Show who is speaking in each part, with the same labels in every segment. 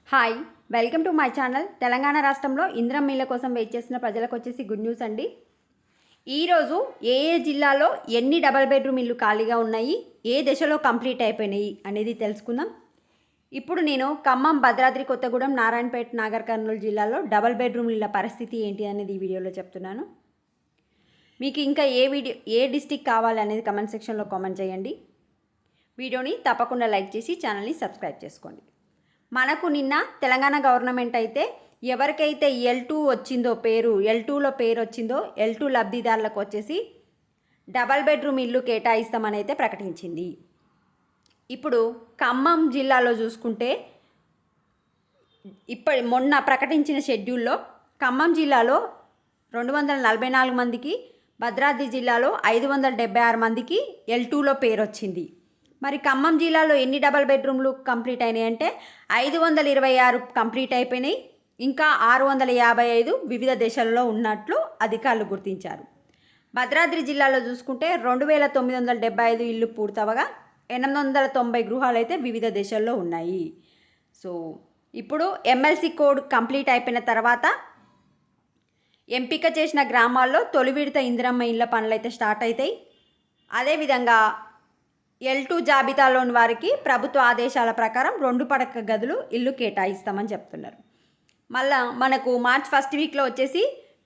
Speaker 1: Hi, welcome to my channel. Telangana రాష్ట్రంలో ఇందిరమ్మ ఇళ్ల కోసం వెయిట్ చేసిన ప్రజలకు వచ్చేసి గుడ్ న్యూస్ అండి. ఈరోజు ఏ జిల్లాలో ఎన్ని డబల్ బెడ్రూమ్ ఇల్లు ఖాళీగా ఉన్నాయి, ఏ దశలో కంప్లీట్ అయిపోయినాయి అనేది తెలుసుకుందాం. ఇప్పుడు నేను ఖమ్మం, భద్రాద్రి కొత్తగూడెం, నారాయణపేట, నాగర్ కర్నూలు జిల్లాలో డబల్ బెడ్రూమ్ ఇళ్ళ పరిస్థితి ఏంటి అనేది ఈ వీడియోలో చెప్తున్నాను. మీకు ఇంకా ఏ డిస్టిక్ కావాలనేది కమెంట్ సెక్షన్లో కామెంట్ చేయండి. వీడియోని తప్పకుండా లైక్ చేసి ఛానల్ని సబ్స్క్రైబ్ చేసుకోండి. మనకు నిన్న తెలంగాణ గవర్నమెంట్ అయితే ఎవరికైతే L2 వచ్చిందో L2లో పేరు వచ్చిందో L2 లబ్ధిదారులకు వచ్చేసి డబల్ బెడ్రూమ్ ఇల్లు కేటాయిస్తామని అయితే ప్రకటించింది. ఇప్పుడు ఖమ్మం జిల్లాలో చూసుకుంటే మొన్న ప్రకటించిన షెడ్యూల్లో ఖమ్మం జిల్లాలో 244 మందికి, భద్రాద్రి జిల్లాలో 576 మందికి L2లో పేరు వచ్చింది. మరి ఖమ్మం జిల్లాలో ఎన్ని డబల్ బెడ్రూమ్లు కంప్లీట్ అయినాయి అంటే 526 కంప్లీట్ అయిపోయినాయి. ఇంకా 655 వివిధ దశల్లో ఉన్నట్లు అధికారులు గుర్తించారు. భద్రాద్రి జిల్లాలో చూసుకుంటే 2975 ఇల్లు పూర్తవగా 890 గృహాలు అయితే వివిధ దశల్లో ఉన్నాయి. సో ఇప్పుడు MLC కోడ్ కంప్లీట్ అయిపోయిన తర్వాత ఎంపిక చేసిన గ్రామాల్లో తొలి విడత ఇందిరమ్మ ఇళ్ళ పనులు అయితే స్టార్ట్ అవుతాయి. అదేవిధంగా L2 జాబితాలోని వారికి ప్రభుత్వ ఆదేశాల ప్రకారం 2 పడక గదులు ఇల్లు కేటాయిస్తామని చెప్తున్నారు. మళ్ళా మనకు మార్చ్ ఫస్ట్ వీక్లో వచ్చేసి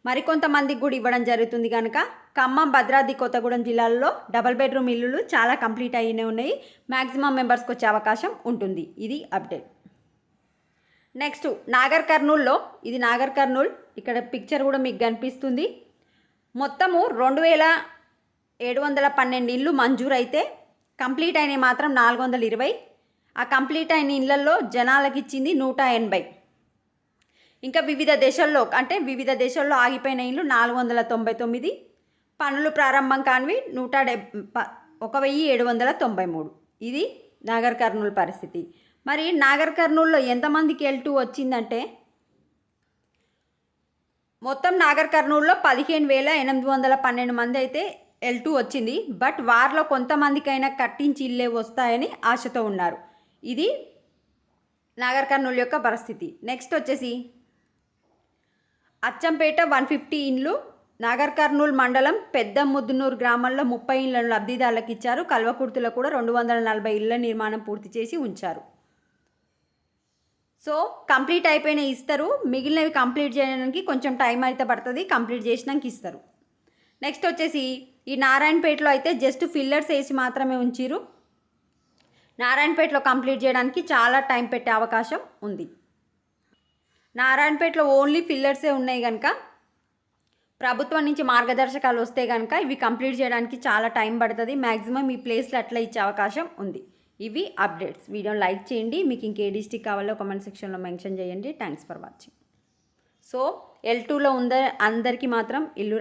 Speaker 1: మరికొంతమందికి కూడా ఇవ్వడం జరుగుతుంది. కనుక ఖమ్మం, భద్రాద్రి కొత్తగూడెం జిల్లాల్లో డబల్ బెడ్రూమ్ ఇల్లులు చాలా కంప్లీట్ అయినే ఉన్నాయి. మ్యాక్సిమం మెంబర్స్కి వచ్చే అవకాశం ఉంటుంది. ఇది అప్డేట్. నెక్స్ట్ నాగర్ కర్నూల్లో, ఇది నాగర్ కర్నూల్, ఇక్కడ పిక్చర్ కూడా మీకు కనిపిస్తుంది. మొత్తము 2712 ఇల్లు మంజూరు అయితే కంప్లీట్ అయినవి మాత్రం 420. ఆ కంప్లీట్ అయిన ఇళ్లలో జనాలకు ఇచ్చింది 180. ఇంకా వివిధ దేశాల్లో ఆగిపోయిన ఇల్లు 499. పనులు ప్రారంభం కానివి 1793. ఇది నాగర్ కర్నూలు పరిస్థితి. మరి నాగర్ కర్నూలులో ఎంతమందికి L2 వచ్చిందంటే మొత్తం నాగర్ కర్నూలులో 15,812 మంది అయితే L2 వచ్చింది. బట్ వారిలో కొంతమందికైనా కట్టించి ఇల్లే వస్తాయని ఆశతో ఉన్నారు. ఇది నాగర్ కర్నూలు యొక్క పరిస్థితి. నెక్స్ట్ వచ్చేసి అచ్చంపేట 150 ఇండ్లు, నాగర్ కర్నూలు మండలం పెద్ద ముద్దునూరు గ్రామంలో 30 ఇళ్లను లబ్ధిదారులకు ఇచ్చారు. కల్వకుర్తిలో కూడా 240 ఇళ్ల నిర్మాణం పూర్తి చేసి ఉంచారు. సో కంప్లీట్ అయిపోయిన ఇస్తారు, మిగిలినవి కంప్లీట్ చేయడానికి కొంచెం టైం అయితే పడుతుంది. కంప్లీట్ చేసినాక ఇస్తారు. నెక్స్ట్ వచ్చేసి ఈ నారాయణపేటలో అయితే జస్ట్ ఫిల్లర్స్ వేసి మాత్రమే ఉంచిరు. నారాయణపేటలో కంప్లీట్ చేయడానికి చాలా టైం పెట్టే అవకాశం ఉంది. నారాయణపేటలో ఓన్లీ ఫిల్లర్సే ఉన్నాయి కనుక ప్రభుత్వం నుంచి మార్గదర్శకాలు వస్తే కనుక ఇవి కంప్లీట్ చేయడానికి చాలా టైం పడుతుంది. మ్యాక్సిమం ఈ ప్లేస్లో అట్లా ఇచ్చే అవకాశం ఉంది. ఇవి అప్డేట్స్. వీడియోని లైక్ చేయండి. మీకు ఇంకే డిస్టిక్ కావాలో కామెంట్ సెక్షన్లో మెన్షన్ చేయండి. Thanks for watching. సో L2లో అందరికీ మాత్రం ఇల్లు